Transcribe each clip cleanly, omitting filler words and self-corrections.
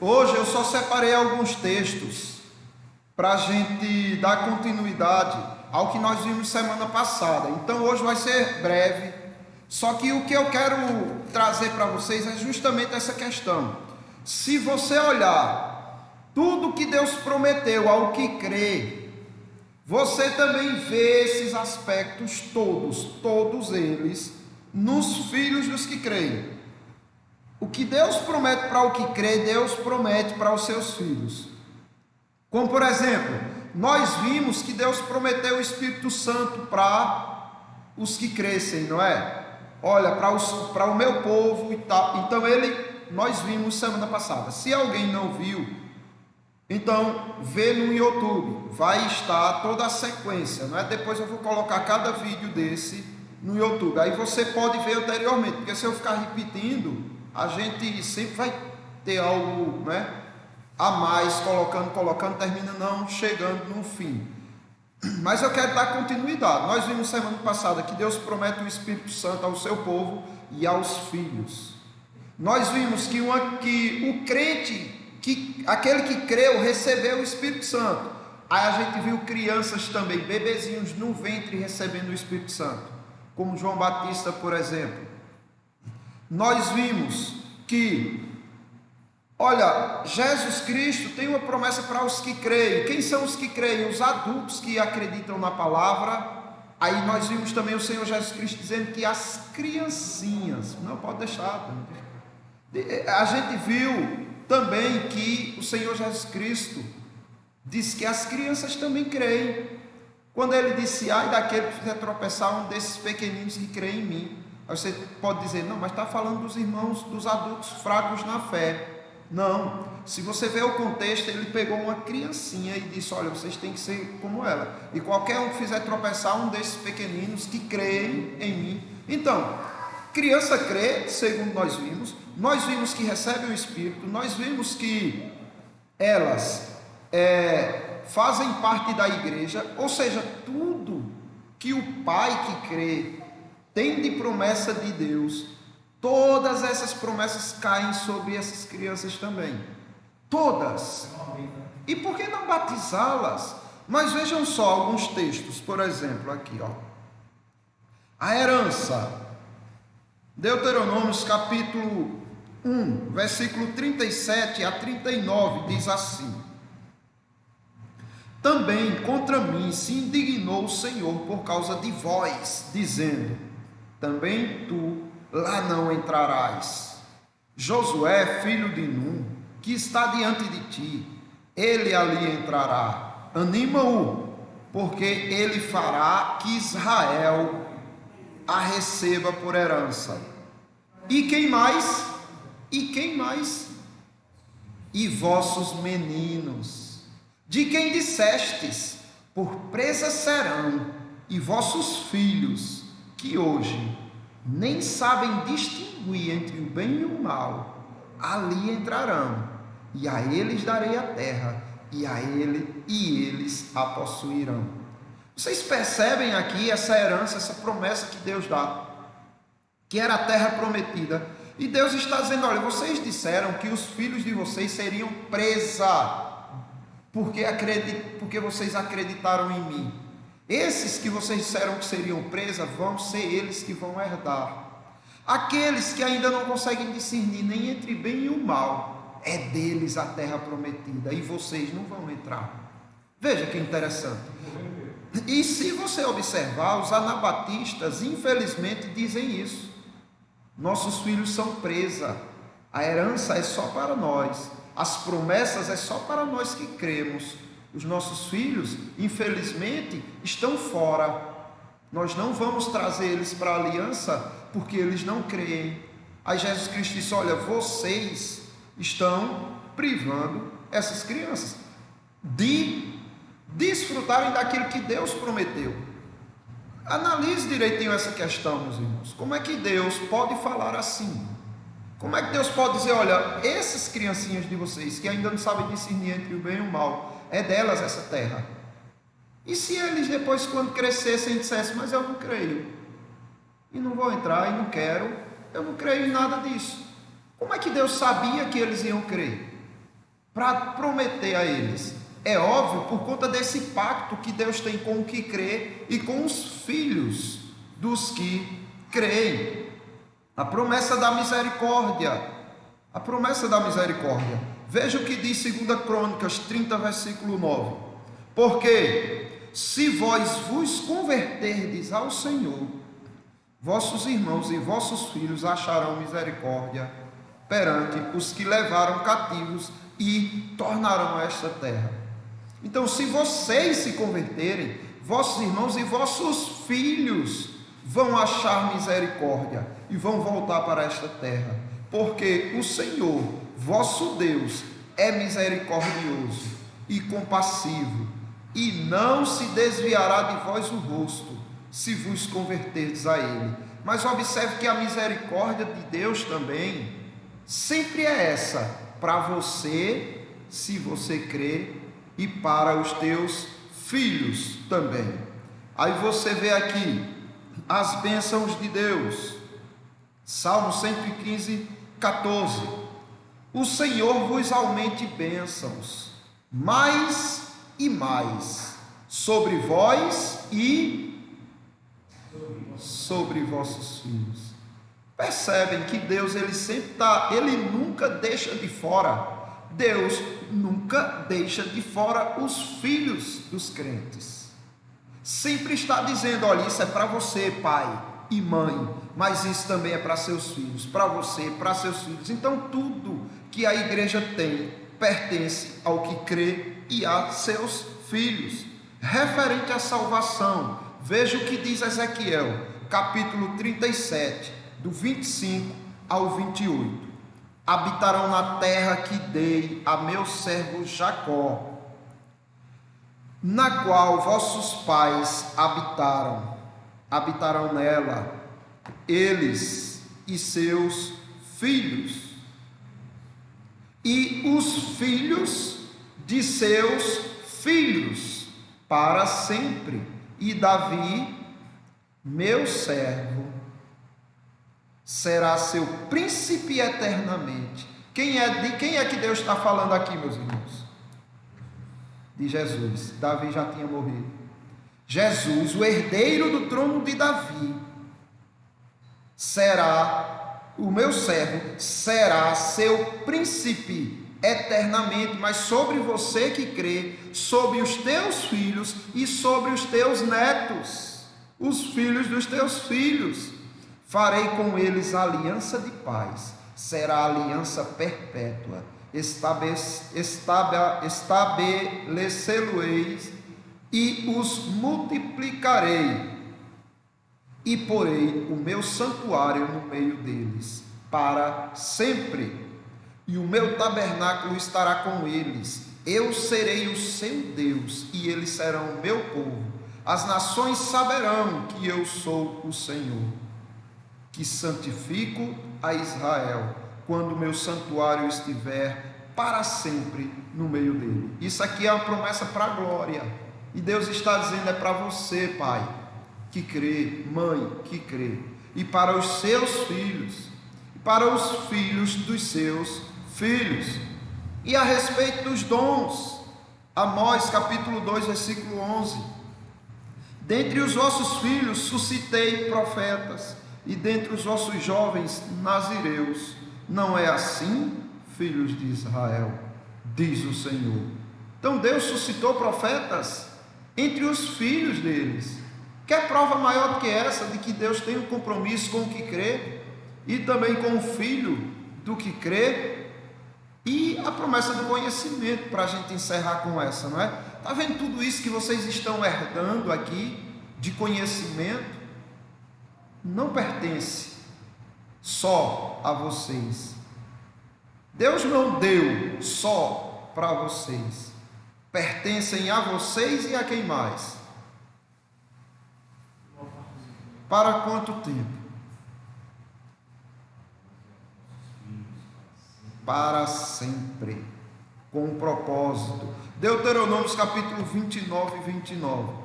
Hoje eu só separei alguns textos para a gente dar continuidade ao que nós vimos semana passada. Então hoje vai ser breve, só que o que eu quero trazer para vocês é justamente essa questão. Se você olhar tudo que Deus prometeu ao que crê, você também vê esses aspectos todos eles, nos filhos dos que creem. O que Deus promete para o que crê, Deus promete para os seus filhos. Como por exemplo, nós vimos que Deus prometeu o Espírito Santo para os que crescem, não é? Olha, para o meu povo e tal. Então nós vimos semana passada. Se alguém não viu, então vê no YouTube, vai estar toda a sequência, não é? Depois eu vou colocar cada vídeo desse no YouTube. Aí você pode ver anteriormente, porque se eu ficar repetindo, a gente sempre vai ter algo, né, a mais, colocando, termina não chegando no fim. Mas eu quero dar continuidade. Nós vimos semana passada que Deus promete o Espírito Santo ao seu povo e aos filhos. Nós vimos que o crente, aquele que creu, recebeu o Espírito Santo. Aí a gente viu crianças também, bebezinhos no ventre recebendo o Espírito Santo, como João Batista, por exemplo. Nós vimos que, olha, Jesus Cristo tem uma promessa para os que creem. Quem são os que creem? Os adultos que acreditam na palavra. Aí nós vimos também o Senhor Jesus Cristo dizendo que as criancinhas, não pode deixar. A gente viu também que o Senhor Jesus Cristo disse que as crianças também creem. Quando ele disse, ai daquele que fizer tropeçar um desses pequeninos que creem em mim. Aí você pode dizer, não, mas está falando dos irmãos, dos adultos fracos na fé. Não, se você vê o contexto, ele pegou uma criancinha e disse, olha, vocês têm que ser como ela. E qualquer um que fizer tropeçar um desses pequeninos que creem em mim. Então, criança crê, segundo nós vimos que recebe o Espírito, nós vimos que elas fazem parte da igreja, ou seja, tudo que o pai que crê tem de promessa de Deus, todas essas promessas caem sobre essas crianças também, todas. E por que não batizá-las? Mas vejam só alguns textos, por exemplo, aqui, ó. A herança, Deuteronômio capítulo 1, versículo 37 a 39, diz assim: também contra mim se indignou o Senhor por causa de vós, dizendo, também tu lá não entrarás. Josué, filho de Num, que está diante de ti, ele ali entrará. Anima-o, porque ele fará que Israel a receba por herança. E quem mais? E quem mais? E vossos meninos, de quem dissestes, por presas serão, e vossos filhos, que hoje nem sabem distinguir entre o bem e o mal, ali entrarão, e a eles darei a terra, e eles a possuirão. Vocês percebem aqui essa herança, essa promessa que Deus dá, que era a terra prometida, e Deus está dizendo, olha, vocês disseram que os filhos de vocês seriam presa, porque vocês acreditaram em mim. Esses que vocês disseram que seriam presa, vão ser eles que vão herdar. Aqueles que ainda não conseguem discernir nem entre o bem e o mal, é deles a terra prometida, e vocês não vão entrar. Veja que interessante. E se você observar, os anabatistas infelizmente dizem isso. Nossos filhos são presa, a herança é só para nós, as promessas é só para nós que cremos. Os nossos filhos, infelizmente, estão fora. Nós não vamos trazer eles para a aliança porque eles não creem. Aí Jesus Cristo disse, olha, vocês estão privando essas crianças de desfrutarem daquilo que Deus prometeu. Analise direitinho essa questão, meus irmãos. Como é que Deus pode falar assim? Como é que Deus pode dizer, olha, essas criancinhas de vocês que ainda não sabem discernir entre o bem e o mal, é delas essa terra? E se eles depois, quando crescessem, dissessem, mas eu não creio, e não vou entrar, e não quero, eu não creio em nada disso. Como é que Deus sabia que eles iam crer? para prometer a eles? É óbvio, por conta desse pacto que Deus tem com o que crê e com os filhos dos que creem. A promessa da misericórdia. A promessa da misericórdia. Veja o que diz 2 Crônicas 30, versículo 9. Porque se vós vos converterdes ao Senhor, vossos irmãos e vossos filhos acharão misericórdia perante os que levaram cativos e tornarão esta terra. Então, se vocês se converterem, vossos irmãos e vossos filhos vão achar misericórdia e vão voltar para esta terra, porque o Senhor, vosso Deus, é misericordioso e compassivo, e não se desviará de vós o rosto, se vos converterdes a Ele. Mas observe que a misericórdia de Deus também sempre é essa, para você, se você crê, e para os teus filhos também. Aí você vê aqui as bênçãos de Deus. Salmo 115, 14. O Senhor vos aumente bênçãos, mais e mais, sobre vós e sobre vossos filhos. Percebem que Deus, ele sempre está, ele nunca deixa de fora. Deus nunca deixa de fora os filhos dos crentes. Sempre está dizendo: olha, isso é para você, pai e mãe, mas isso também é para seus filhos, para você, para seus filhos. Então tudo que a igreja tem pertence ao que crê e a seus filhos. Referente à salvação, veja o que diz Ezequiel, capítulo 37, do 25 ao 28. Habitarão na terra que dei a meu servo Jacó, na qual vossos pais habitarão nela, eles e seus filhos, e os filhos de seus filhos, para sempre. E Davi, meu servo, será seu príncipe eternamente. Quem é que Deus está falando aqui, meus irmãos? De Jesus. Davi já tinha morrido. Jesus, o herdeiro do trono de Davi, será, o meu servo, será seu príncipe eternamente, mas sobre você que crê, sobre os teus filhos e sobre os teus netos, os filhos dos teus filhos. Farei com eles aliança de paz, será aliança perpétua, estabelecê-lo-eis e os multiplicarei, e porei o meu santuário no meio deles, para sempre, e o meu tabernáculo estará com eles, eu serei o seu Deus, e eles serão o meu povo. As nações saberão que eu sou o Senhor, que santifico a Israel, quando o meu santuário estiver para sempre no meio dele. Isso aqui é uma promessa para a glória, e Deus está dizendo: é para você, pai, que crê, mãe, que crê, e para os seus filhos, e para os filhos dos seus filhos. E a respeito dos dons, Amós capítulo 2, versículo 11: dentre os vossos filhos suscitei profetas, e dentre os vossos jovens nazireus. Não é assim, filhos de Israel, diz o Senhor. Então Deus suscitou profetas entre os filhos deles. Quer prova maior do que essa, de que Deus tem um compromisso com o que crê, e também com o filho do que crê? E a promessa do conhecimento, para a gente encerrar com essa, não é? Está vendo tudo isso que vocês estão herdando aqui, de conhecimento? Não pertence só a vocês. Deus não deu só para vocês. Pertencem a vocês e a quem mais? Para quanto tempo? Para sempre, com um propósito. Deuteronômio capítulo 29 e 29.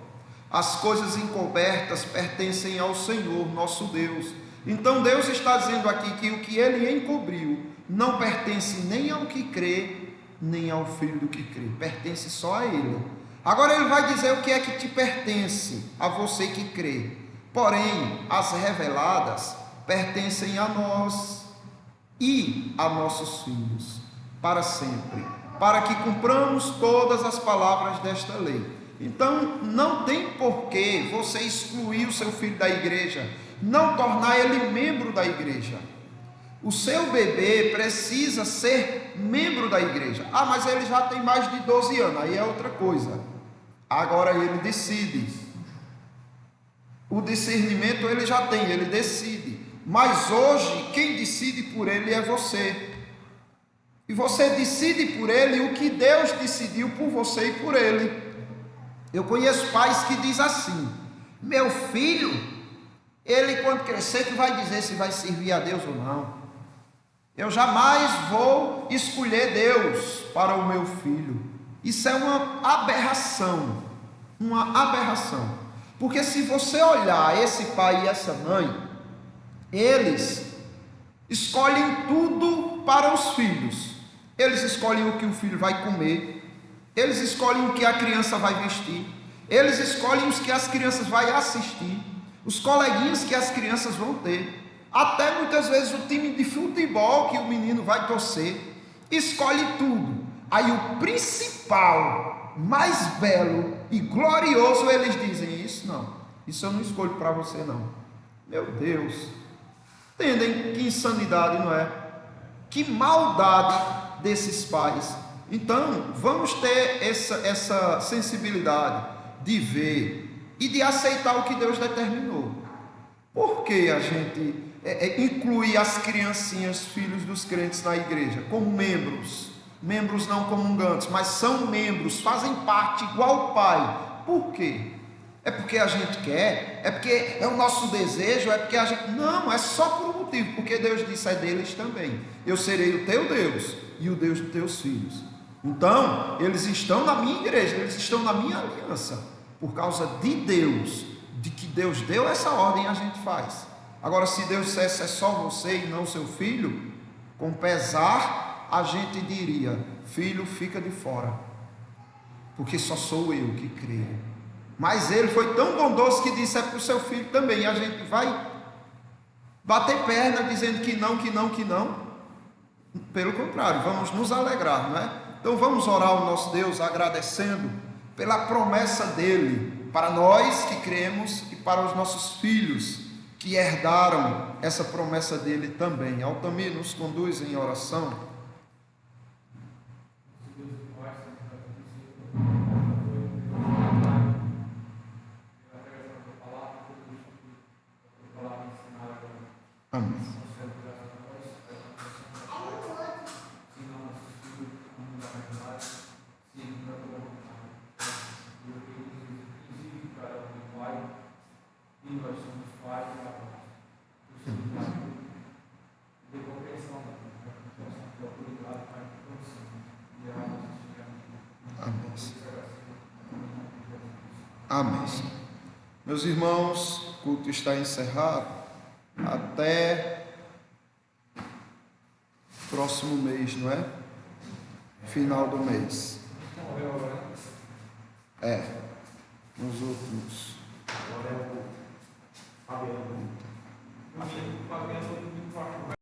As coisas encobertas pertencem ao Senhor, nosso Deus. Então Deus está dizendo aqui que o que Ele encobriu não pertence nem ao que crê nem ao filho do que crê. Pertence só a ele. Agora ele vai dizer o que é que te pertence, a você que crê. Porém, as reveladas pertencem a nós e a nossos filhos, para sempre, para que cumpramos todas as palavras desta lei. Então, não tem porquê você excluir o seu filho da igreja, não tornar ele membro da igreja. O seu bebê precisa ser membro da igreja. Ah, mas ele já tem mais de 12 anos, aí é outra coisa. Agora ele decide. O discernimento ele já tem, ele decide. Mas hoje, quem decide por ele é você. E você decide por ele o que Deus decidiu por você e por ele. Eu conheço pais que dizem assim: meu filho, ele quando crescer que vai dizer se vai servir a Deus ou não. Eu jamais vou escolher Deus para o meu filho. Isso é uma aberração. Uma aberração. Porque se você olhar esse pai e essa mãe, eles escolhem tudo para os filhos. Eles escolhem o que o filho vai comer. Eles escolhem o que a criança vai vestir. Eles escolhem os que as crianças vão assistir. Os coleguinhas que as crianças vão ter. Até muitas vezes o time de futebol que o menino vai torcer. Escolhe tudo. Aí o principal, mais belo e glorioso, eles dizem: isso não, isso eu não escolho para você não. Meu Deus, entendem que insanidade, não é? Que maldade desses pais. Então vamos ter essa sensibilidade de ver e de aceitar o que Deus determinou. Por que a gente inclui as criancinhas, filhos dos crentes na igreja como membros não comungantes, mas são membros, fazem parte igual o pai? Por quê? É porque a gente quer? É porque é o nosso desejo? É porque a gente... Não, é só por um motivo, porque Deus disse: é deles também. Eu serei o teu Deus e o Deus dos teus filhos. Então, eles estão na minha igreja, eles estão na minha aliança, por causa de Deus, de que Deus deu essa ordem, a gente faz. Agora, se Deus dissesse é só você e não seu filho, com pesar, a gente diria: filho, fica de fora, porque só sou eu que creio. Mas ele foi tão bondoso que disse: é para o seu filho também. E a gente vai bater perna dizendo que não, que não, que não. Pelo contrário, vamos nos alegrar, não é? Então vamos orar ao nosso Deus agradecendo pela promessa dele para nós que cremos e para os nossos filhos que herdaram essa promessa dele também. Altamir, nos conduz em oração. Amém. Amém. Meus irmãos, o culto está encerrado até próximo mês, não é? Final do mês. Nos últimos.